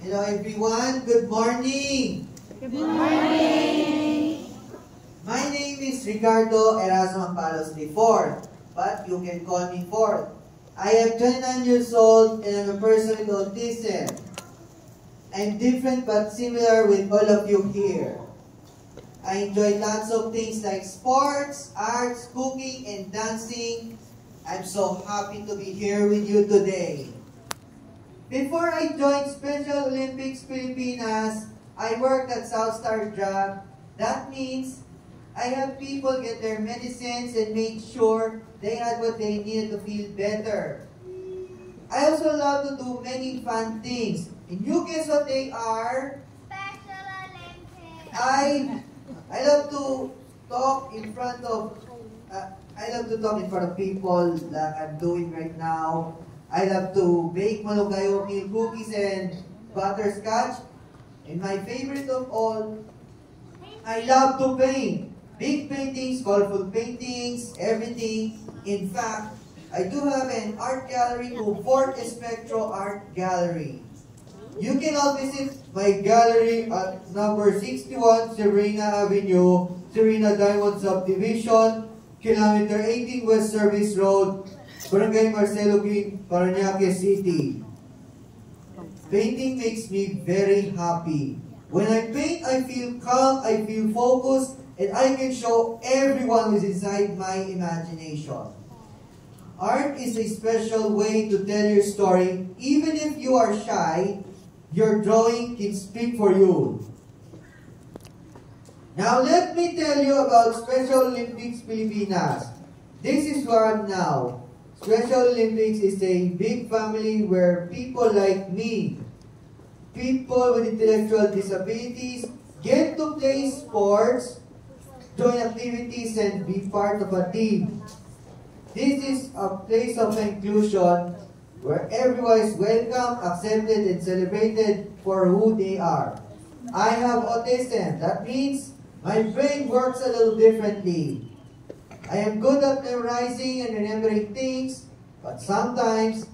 Hello everyone, good morning! Good morning! My name is Ricardo Erasmo Palos IV, but you can call me Ford. I am 29 years old and I'm a person with autism. I'm different but similar with all of you here. I enjoy lots of things like sports, arts, cooking, and dancing. I'm so happy to be here with you today. Before I joined Special Olympics Pilipinas, I worked at South Star Drug. That means I helped people get their medicines and made sure they had what they needed to feel better. I also love to do many fun things. And you guess what they are? Special Olympics! I love to talk in front of people like I'm doing right now. I love to bake malunggay oatmeal cookies and butterscotch. And my favorite of all, I love to paint. Big paintings, colorful paintings, everything. In fact, I do have an art gallery called Fort Espectro Art Gallery. You can all visit my gallery at number 61 Serena Avenue, Serena Diamond Subdivision, Kilometer 18 West Service Road, Barangay Marcelo Green, Parañaque City. Painting makes me very happy. When I paint, I feel calm, I feel focused, and I can show everyone who's inside my imagination. Art is a special way to tell your story. Even if you are shy, your drawing can speak for you. Now let me tell you about Special Olympics Pilipinas. This is where I'm now. Special Olympics is a big family where people like me, people with intellectual disabilities, get to play sports, join activities, and be part of a team. This is a place of inclusion where everyone is welcome, accepted, and celebrated for who they are. I have autism. That means my brain works a little differently. I am good at memorizing and remembering things, but sometimes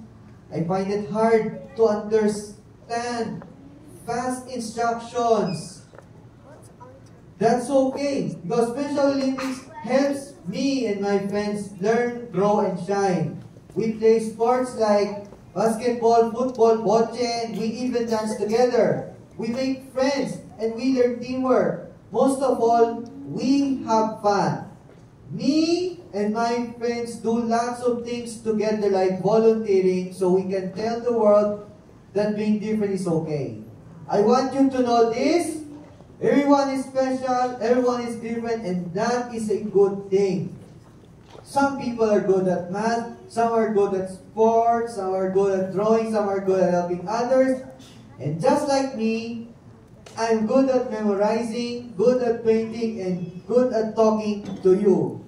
I find it hard to understand fast instructions. That's okay, because Special Olympics helps me and my friends learn, grow, and shine. We play sports like basketball, football, bocce, and we even dance together. We make friends and we learn teamwork. Most of all, we have fun. Me and my friends do lots of things together like volunteering so we can tell the world that being different is okay. I want you to know this. Everyone is special, everyone is different, and that is a good thing. Some people are good at math, some are good at sports, some are good at drawing, some are good at helping others. And just like me, I'm good at memorizing, good at painting, and good at talking to you.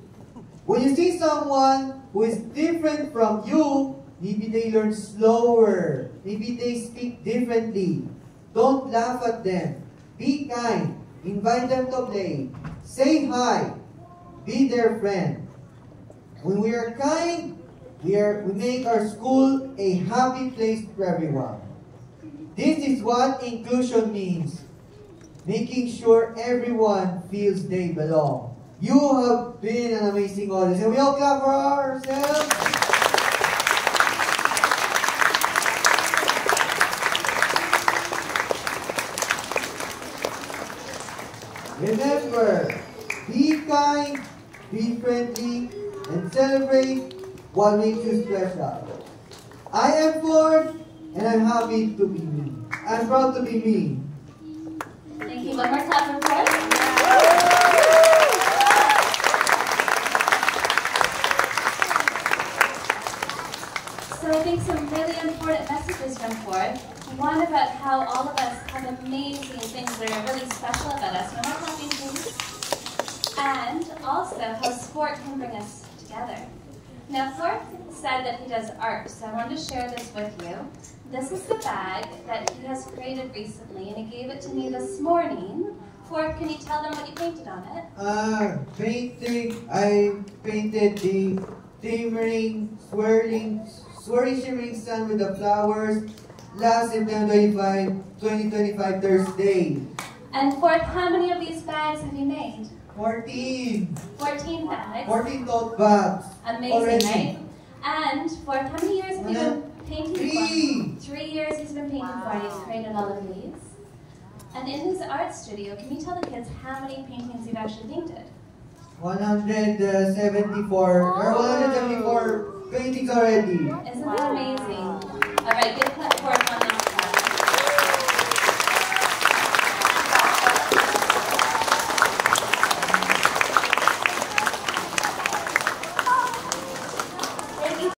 When you see someone who is different from you, maybe they learn slower, maybe they speak differently. Don't laugh at them. Be kind. Invite them to play. Say hi. Be their friend. When we are kind, we make our school a happy place for everyone. This is what inclusion means. Making sure everyone feels they belong. You have been an amazing audience. And we all clap for ourselves. Remember, be kind, be friendly, and celebrate what makes you special. I am Ford, and I'm happy to be me. I'm proud to be me. Thank you. One more time for Ford. So I think some really important messages from Ford. One about how all of us have amazing things that are really special about us. No more clapping, please. And also how sport can bring us together. Now, Ford said that he does art, so I wanted to share this with you. This is the bag that he has created recently, and he gave it to me this morning. Ford, can you tell them what you painted on it? I painted the shimmering sun with the flowers, last September 25, 2025, Thursday. And Ford, how many of these bags have you made? 14. 14 bags. 14 tote bags. Amazing, already. right? And Ford, how many years have you been painting 3. for? 3 years he's been painting for, and he's created all of these. And in his art studio, can you tell the kids how many paintings you've actually painted? 174 or 174 paintings already. Isn't that amazing?